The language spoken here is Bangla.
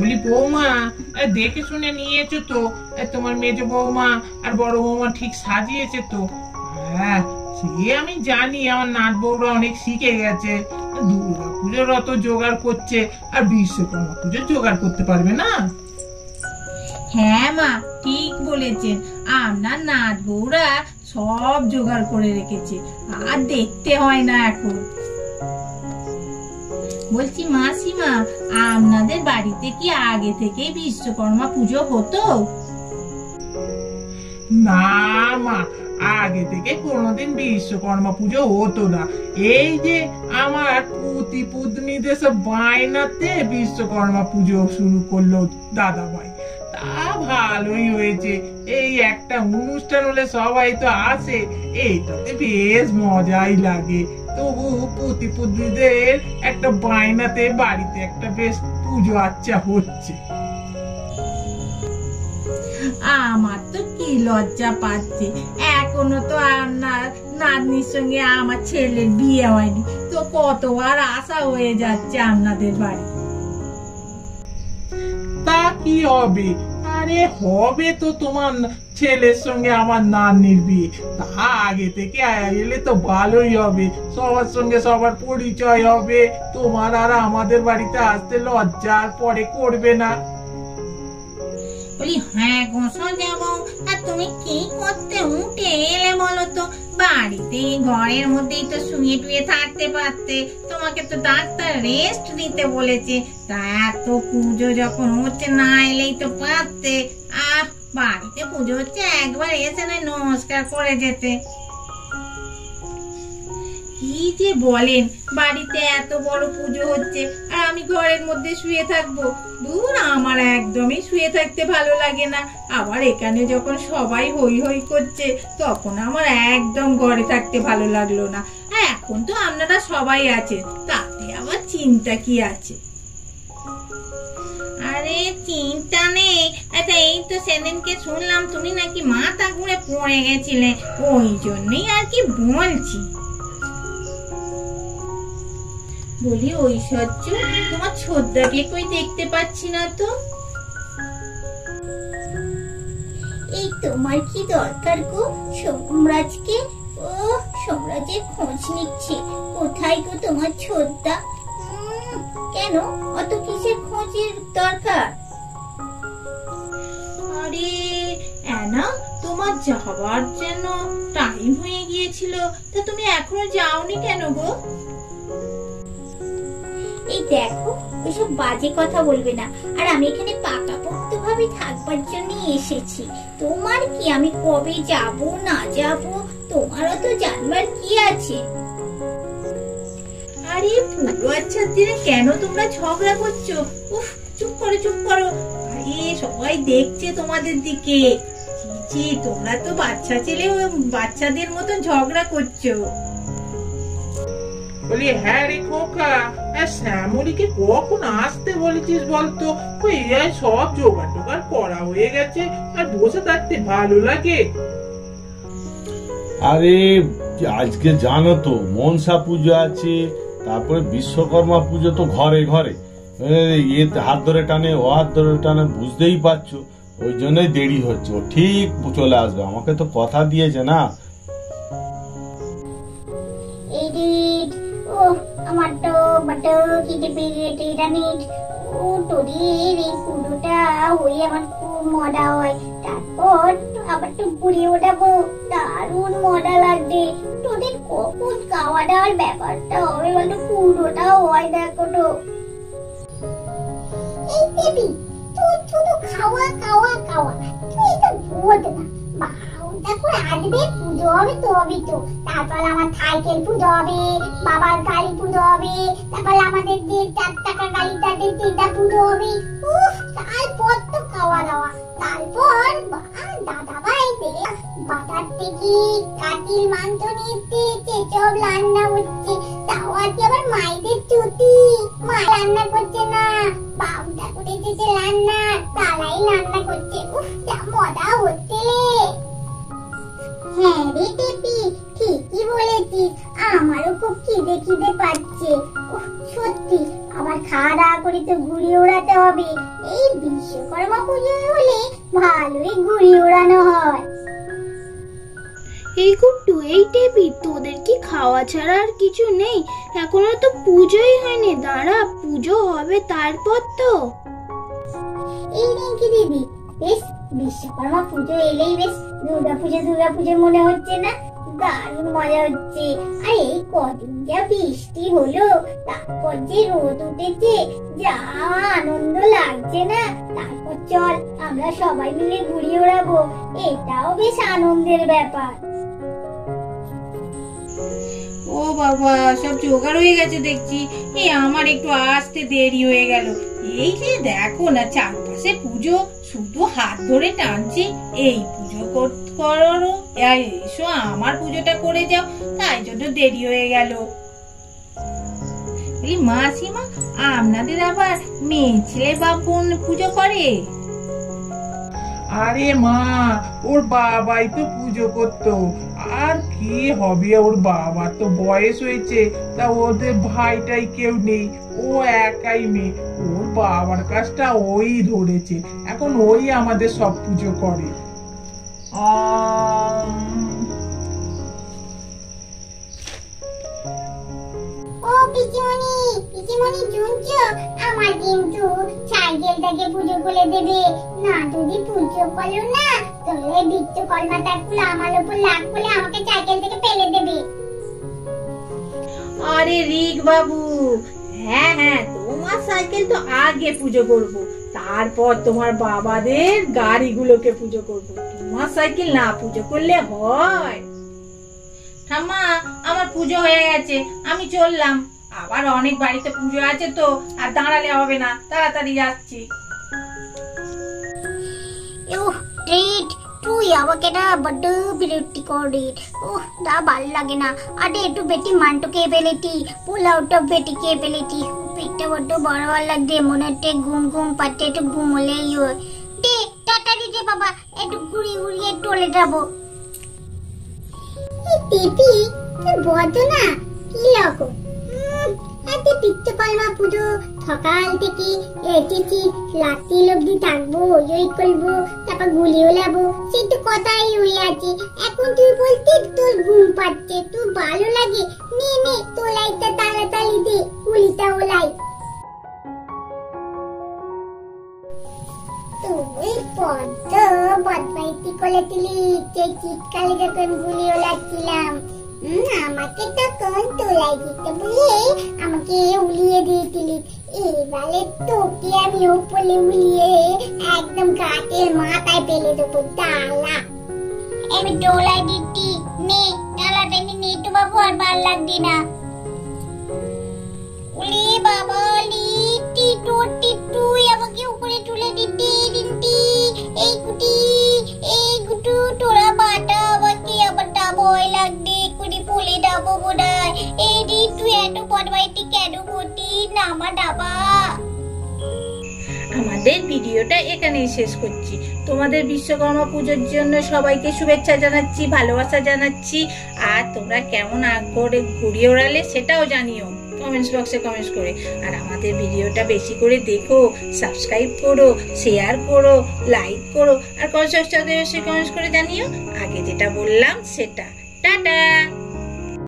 বলি বৌমা, দেখে শুনে নিয়েছো তো? তোমার মেজ বৌমা আর বড় বৌমা ঠিক সাজিয়েছে তো? হ্যাঁ, সে আমি জানি, আমার নাট বউরা অনেক শিখে গেছে। দুর্গা পুজোর অত জোগাড় করছে, আর বিশ্বকর্মা পুজোর জোগাড় করতে পারবে না? হ্যাঁ মা, ঠিক বলেছেন। আপনার নাট বউরা সব জোগাড় করে রেখেছে, আর দেখতে হয় না এখন। বলছি মাসিমা, আপনাদের বাড়িতে কি আগে থেকে বিশ্বকর্মা পুজো হতো? না মা, আগে থেকে কোনোদিন বিশ্বকর্মা পুজো হতো না। এই যে আমার পুতি পুতনিদের সব বায়নাতে বিশ্বকর্মা পুজো শুরু করলো দাদা ভাই। তা ভালোই হয়েছে, এই একটা অনুষ্ঠান হলে সবাই তো আসে, এইটাতে বেশ মজাই লাগে। তবু পুতি পুতনিদের একটা বায়নাতে বাড়িতে একটা বেশ পুজো আচ্ছা হচ্ছে। আমার তো কি লজ্জা পাচ্ছে, এখনো তো আপনার নাতনির সঙ্গে আমার ছেলের বিয়ে হয়নি, তো কতবার আশা হয়ে যাচ্ছে আপনাদের বাড়ি। তা কি হবে? আরে হবে তো, তোমার ছেলের সঙ্গে আমার নানির বিয়ে। তা আগে থেকে এলে তো ভালোই হবে, সবার সঙ্গে সবার পরিচয় হবে। তোমার আর আমাদের বাড়িতে আসতে লজ্জা পরে করবে না। বলি হ্যাঁ গোসল যাবো, আর তুমি কি করতে উঠে এলে বলো তো? বাড়িতে ঘরের মধ্যেই তো শুয়ে টুয়ে থাকতে পারতে, তোমাকে তো ডাক্তার রেস্ট নিতে বলেছে। তা এত পুজো যখন হচ্ছে, না এলেই তো পারতে। বাড়িতে পুজো হচ্ছে, একবার এসে না নমস্কার করে যেতে। কি যে বলেন, বাড়িতে এত বড় পুজো হচ্ছে আর আমি ঘরের মধ্যে শুয়ে থাকবো? দূর, আমার একদমই শুয়ে থাকতে ভালো লাগে না। আবার এখানে যখন সবাই হই হই করছে, তখন আমার একদম ঘরে থাকতে ভালো লাগলো না। আর এখন তো আপনারা সবাই আছেন, তাতে আবার চিন্তা কি আছে? আরে চিন্তা নেই। আচ্ছা, এই তো সেদিনকে শুনলাম তুমি নাকি মাথা ঘুরে পড়ে গেছিলে, ওই জন্যই আর কি বলছি। বলি ঐশ্বর্য, তোমার ছোটদাকে কই দেখতে পাচ্ছি না তো? এই তোমার কি দরকার গো সোমরাজকে? ও সোমরাজের খোঁজ নিচ্ছে। কোথায় গো তোমার ছোটদা? কেন অত কিসের খোঁজের দরকার? আরে অ্যানা, তোমার যাবার যেন টাইম হয়ে গিয়েছিল, তা তুমি এখনো যাওনি কেন গো? এই দেখো, ওইসব বাজে কথা বলবে না। আর আমি এখানে পাকাপোক্ত ভাবে থাকবার জন্য এসেছি। তোমার কি আমি কবে যাব না যাব তোমারও তো জানবার কি আছে? আরে পুরো আচ্ছা দিনে কেন তোমরা ঝগড়া করছো? উফ, চুপ করো চুপ করো। আরে সবাই দেখছে তোমাদের দিকে। জি, তোমরা তো বাচ্চা ছেলে, বাচ্চাদের মতো ঝগড়া করছো। বলি হ্যাঁ রে খোকা, শ্যামলীকে কখন আসতে বলেছিস বলতো? সব জোগাড় টোগাড় করা হয়ে গেছে, আর বসে থাকতে ভালো লাগে? আরে আজকে জানো তো মনসা পুজো আছে, তারপরে বিশ্বকর্মা পুজো তো ঘরে ঘরে, এ হাত ধরে টানে ও হাত ধরে টানে, বুঝতেই পারছো। ওই জন্যই দেরি হচ্ছে। ও ঠিক চলে আসবে, আমাকে তো কথা দিয়েছে না। আমার তো বড্ড খিদে পেয়ে গেছে জানিস। ও তোদের এই পুজোটা হয়ে আমার খুব মজা হয়। তারপর আবার তো ঘুরে ওঠাবো, দারুণ মজা লাগবে। তোদের কখন খাওয়া দাওয়ার ব্যাপারটা হবে বলো? পুজোটা হয় দেখো তো। এই দেবী, তুই শুধু খাওয়া খাওয়া খাওয়া, তুই তো বোঝ না। তারপর আসবে পুজো হবে তবেই তো। তারপর আমার সাইকেল পুজো হবে, বাবার গাড়ি পুজো হবে, তারপর আমাদের যে 4 টাকা গাড়িটাতে সেটা পুজো হবে। তারপর তো খাওয়া দাওয়া। তারপর দাদা ভাই বাজার থেকে কাটির মাংস নিতে সেসব রান্না হচ্ছে। তাও আজকে আবার মায়েদের ছুটি, মা রান্না করছে না, বাবুটা করেছে যে রান্না, তারাই রান্না করছে। যা মজা হচ্ছে। হ্যাঁ রে টেপি, ঠিকই বলেছিস, আমারও খুব খিদে পাচ্ছে। সত্যি আবার খাওয়া দাওয়া করে তো ঘুরে ওড়াতে হবে। এই দেখানো হয়। এই গুড্ডু, এই টেপি, তোদের কি খাওয়া ছাড়া আর কিছু নেই? এখনো তো পুজোই হয়নি। দাঁড়া, পুজো হবে তারপর তো। এই রিঙ্কি দিদি, বেশ বিশ্বকর্মা পুজো এলেই বেশ দুর্গা পুজো মনে হচ্ছে না? দারুণ মজা হচ্ছে। আর এই কদিন যা বৃষ্টি হলো, তারপর যে রোদ উঠেছে, যা আনন্দ লাগছে না। তারপর চল আমরা সবাই মিলে ঘুড়ি ওড়াবো, এটাও বেশ আনন্দের ব্যাপার। ও বাবা, সব জোগাড় হয়ে গেছে দেখছি। এই আমার একটু আসতে দেরি হয়ে গেল। এই যে দেখো না, চারপাশে পুজো, শুধু হাত ধরে টানছি এই পুজো করো, এসো আমার পুজোটা করে যাও, তাই জন্য দেরি হয়ে গেল। মাসিমা, আপনাদের আবার মেয়ে ছেলে বা বোন পুজো করে? আরে মা, ওর বাবাই তো পুজো করতো। আর কি হবে, ওর বাবার তো বয়স হয়েছে, তা ওদের ভাইটাই কেউ নেই, ও একাই মেয়ে। ওর বাবার কাজটা ওই ধরেছে, এখন ওই আমাদের সব পুজো করে। ও পিচিমণি শুনছো? আমার কিন্তু সাইকেলটাকে পুজো করে দেবে না। যদি পুজো করো না, তাহলে বিশ্বকর্মাটা আমার উপর লাগ করে আমাকে সাইকেল থেকে ফেলে দেবে। আরে রিক বাবু, হ্যাঁ হ্যাঁ, তোমার সাইকেল তো আগে পুজো করব, তারপর তোমার বাবাদের গাড়িগুলোকে পুজো করব। তোমার সাইকেল না পুজো করলে হয়? ঠাম্মা, আমার পুজো হয়ে গেছে, আমি চললাম। আবার অনেক বাড়িতে পুজো আছে তো, আর দাঁড়ালে হবে না, তাড়াতাড়ি যাচ্ছি। তুই আমাকে না বড্ড বিরক্তি করিস। না ভালো লাগে না। আরে একটু বেটি মান্টু খেয়ে ফেলেছি, পোলাওটা বেটি খেয়ে ফেলেছি। পেটটা বড্ড বড় লাগছে, মনে হচ্ছে ঘুম পাচ্ছে, একটু ঘুম হলেই হয়। দে তাড়াতাড়ি দে বাবা, একটু ঘুরিয়ে টলে যাবো। টিপি, তুই বলতো না কি লাগো? আজকে বিশ্বকর্মা পুজো, সকাল থেকে এসেছি, রাত্রি অব্দি থাকবো, ওই করবো, তারপর গুলি ওলাবো, সেই তো কথাই হয়ে আছে। এখন তুই বলতে তোর ঘুম পাচ্ছে, তুই ভালো লাগে? নে তোলাইটা তাড়াতাড়ি দে, গুলিটা ওলাই। তুই বড্ড বদমাইশি করেছিলি সেই শীতকালে যখন গুলি ওলাচ্ছিলাম। আমাকে তখন তোলাই দিতে বলে আমাকে উলিয়ে দিয়েছিলি। এবারে তোকে আমি উপরে উলিয়ে একদম গাছের মাথায় ফেলে দেবো। ডালা আমি তোলাই দিচ্ছি, নে ডালাটা নে তো বাবু, আর ভাল লাগবে না। উলি বাবা, তুই আমাকে উপরে তুলে দিতে দিনটি। এই গুটু তোরা বাটা আমাকে, আমার তা ভয় লাগবে, এক্ষুনি পুলে যাবো বোধ হয়। এই রে, তুই এত বদমাইশি কেন করতিস না আমার ডাবা? আমাদের ভিডিওটা এখানেই শেষ করছি। তোমাদের বিশ্বকর্মা পুজোর জন্য সবাইকে শুভেচ্ছা জানাচ্ছি, ভালোবাসা জানাচ্ছি। আর তোমরা কেমন করে ঘুরিয়ে ওড়ালে সেটাও জানিও কমেন্টস বক্সে কমেন্টস করে। আর আমাদের ভিডিওটা বেশি করে দেখো, সাবস্ক্রাইব করো, শেয়ার করো, লাইক করো, আর কমেন্টস বক্সে কমেন্টস করে জানিও আগে যেটা বললাম সেটা। টাটা।